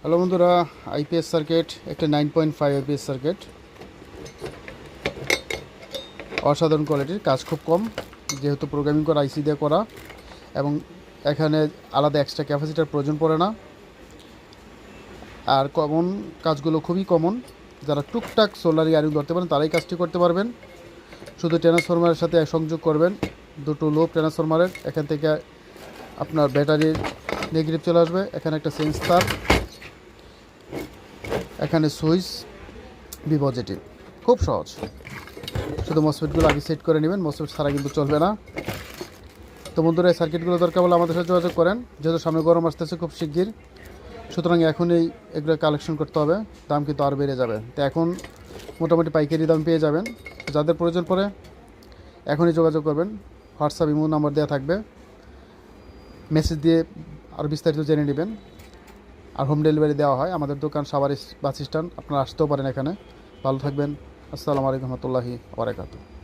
Hello বন্ধুরা, IPS circuit একটা 9.5 IPS circuit, অসাধারণ কোয়ালিটির, কাজ খুব কম যেহেতু প্রোগ্রামিং করা আইসি দিয়ে করা, এবং এখানে আলাদা এক্সট্রা ক্যাপাসিটার প্রয়োজন পড়ে না। আর কমন কাজগুলো খুবই কমন, যারা টুকটাক সোলার ইয়ারিং ধরতে পারেন তারাই কাজটি করতে পারবেন। শুধু ট্রান্সফরমারের সাথে সংযোগ করবেন দুটো লো ট্রান্সফরমারের, এখান থেকে আপনার ব্যাটারির নেগেটিভ চলে আসবে, এখানে একটা সেন্স তার, এখানে সুইচ বি পজিটিভ। খুব সহজ, শুধু মসফেটগুলো আগে সেট করে নেবেন, মসফেট ছাড়া কিন্তু চলবে না। তো বন্ধুরা, এই সার্কিটগুলো দরকার হলে আমাদের সাথে যোগাযোগ করেন, যেহেতু সামনে গরম আসতেছে খুব শিগগির, সুতরাং এখনই এগুলো কালেকশন করতে হবে, দাম কিন্তু আরও বেড়ে যাবে। তো এখন মোটামুটি পাইকারি দাম পেয়ে যাবেন। যাদের প্রয়োজন পড়ে এখনই যোগাযোগ করবেন, হোয়াটসঅ্যাপ ইমো নাম্বার দেওয়া থাকবে, মেসেজ দিয়ে আরও বিস্তারিত জেনে নেবেন। আর হোম ডেলিভারি দেওয়া হয়। আমাদের দোকান সাভার বাস স্ট্যান্ড, আপনারা আসতেও পারেন এখানে। ভালো থাকবেন। আসসালামু আলাইকুম রহমতুল্লাহি ওয়া বারাকাতুহু।